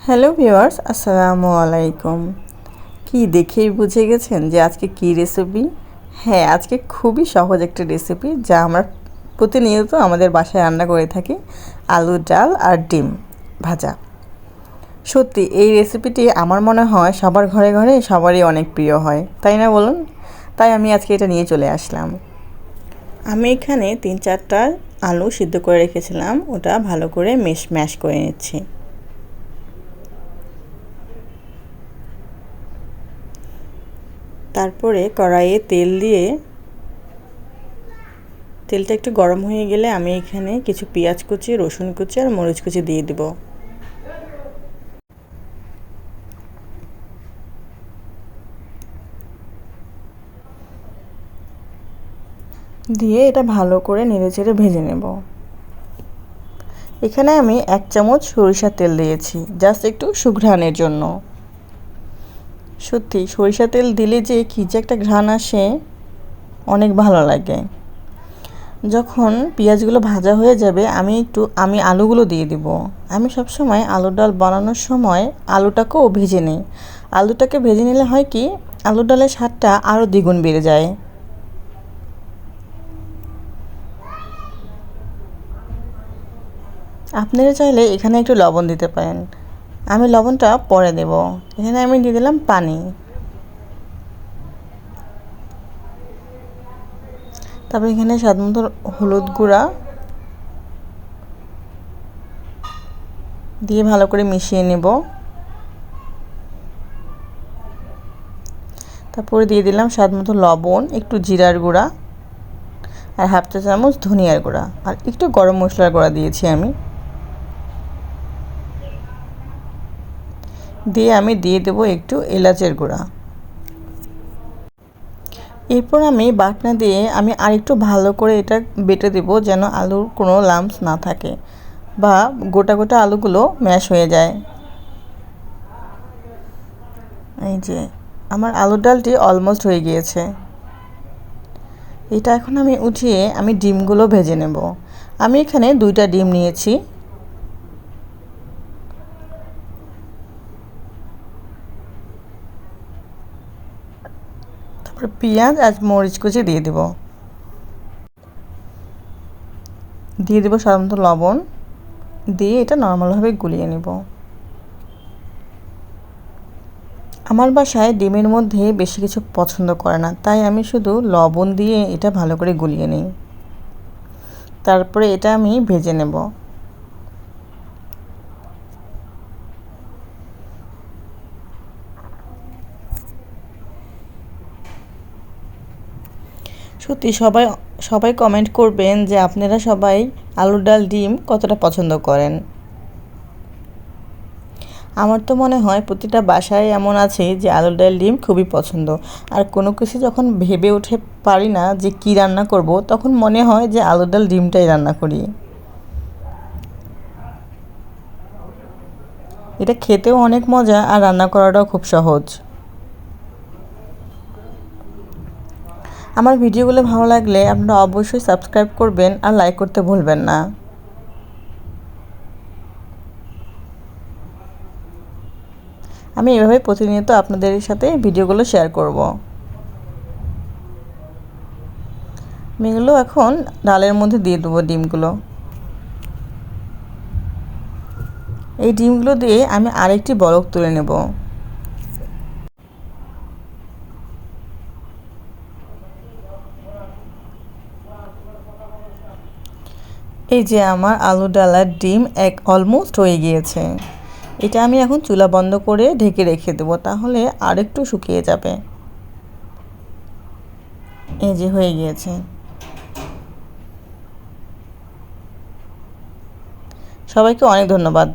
Hello viewers, আসসালামু আলাইকুম। কি দেখেই বুঝে গেছেন যে আজকে কি রেসিপি? হ্যাঁ, আজকে খুবই সহজ একটা রেসিপি যা আমরা প্রতিনিয়ত আমাদের বাসায় রান্না করে থাকি, আলু ডাল আর ডিম ভাজা। সত্যি এই রেসিপিটি আমার মনে হয় সবার ঘরে ঘরে সবারই অনেক প্রিয় হয়, তাই না বলুন? তাই আমি আজকে এটা নিয়ে চলে আসলাম। আমি এখানে 3-4টা আলু সিদ্ধ করে রেখেছিলাম, ওটা ভালো করে ম্যাশ করে নিচ্ছি। তারপরে কড়াইয়ে তেল দিয়ে তেলটা একটু গরম হয়ে গেলে আমি এখানে কিছু পেঁয়াজ কুচি, রসুন কুচি আর মরিচ কুচি দিয়ে দেব। দিয়ে এটা ভালো করে নেড়েচেড়ে ভেজে নেব। এখানে আমি 1 চামচ সরিষার তেল দিয়েছি, জাস্ট একটু সুঘ্রাণের জন্য। সত্যি সরিষা তেল দিলে যে কী যে একটা ঘ্রাণ আসে, অনেক ভালো লাগে। যখন পেঁয়াজগুলো ভাজা হয়ে যাবে আমি আলুগুলো দিয়ে দিব। আমি সবসময় আলুর ডাল বানানোর সময় আলুটাকেও ভেজে নিই। আলুটাকে ভেজে নিলে হয় কি, আলুর ডালের স্বাদটা আরও দ্বিগুণ বেড়ে যায়। আপনারা চাইলে এখানে একটু লবণ দিতে পারেন, আমি লবণটা পরে দেব। এখানে আমি দিয়ে দিলাম পানি। তারপর এখানে স্বাদ মতো হলুদ গুঁড়া দিয়ে ভালো করে মিশিয়ে নেব। তারপরে দিয়ে দিলাম স্বাদ মতো লবণ, একটু জিরার গুঁড়া আর 1/2 চা চামচ ধনিয়ার গুঁড়া আর একটু গরম মশলার গুঁড়া দিয়েছি আমি। দিয়ে আমি দিয়ে দেবো একটু এলাচের গুঁড়া। এরপর আমি বাটনা দিয়ে আমি আরেকটু ভালো করে এটা বেটে দেব, যেন আলুর কোনো লাম্পস না থাকে বা গোটা গোটা আলুগুলো ম্যাশ হয়ে যায়। এই যে আমার আলুর ডালটি অলমোস্ট হয়ে গিয়েছে। এটা এখন আমি উঠিয়ে আমি ডিমগুলো ভেজে নেব। আমি এখানে 2টা ডিম নিয়েছি। তারপরে পেঁয়াজ আর মরিচ কুচি দিয়ে দেব। দিয়ে দেবো স্বাদ মতো লবণ, দিয়ে এটা নর্মালভাবে গুলিয়ে নেব। আমার বাসায় ডিমের মধ্যে বেশি কিছু পছন্দ করে না, তাই আমি শুধু লবণ দিয়ে এটা ভালো করে গুলিয়ে নিই। তারপরে এটা আমি ভেজে নেব। সত্যি সবাই কমেন্ট করবেন যে আপনারা সবাই আলুর ডাল ডিম কতটা পছন্দ করেন। আমার তো মনে হয় প্রতিটা বাসায় এমন আছে যে আলুর ডাল ডিম খুবই পছন্দ। আর কোনো কিছু যখন ভেবে উঠে পারি না যে কি রান্না করব, তখন মনে হয় যে আলুর ডাল ডিমটাই রান্না করি। এটা খেতেও অনেক মজা আর রান্না করাটাও খুব সহজ। আমার ভিডিওগুলো ভালো লাগলে আপনারা অবশ্যই সাবস্ক্রাইব করবেন আর লাইক করতে ভুলবেন না। আমি এভাবে প্রতিনিয়ত আপনাদের সাথে ভিডিওগুলো শেয়ার করব। আমি এগুলো এখন ডালের মধ্যে দিয়ে দেবো ডিমগুলো। এই ডিমগুলো দিয়ে আমি আরেকটি বলক তুলে নেব। এই যে আমার আলু ডালার ডিম অলমোস্ট হয়ে গিয়েছে। এটা আমি এখন চুলা বন্ধ করে ঢেকে রেখে দেবো, তাহলে আরেকটু শুকিয়ে যাবে। এই যে হয়ে গিয়েছে। সবাইকে অনেক ধন্যবাদ।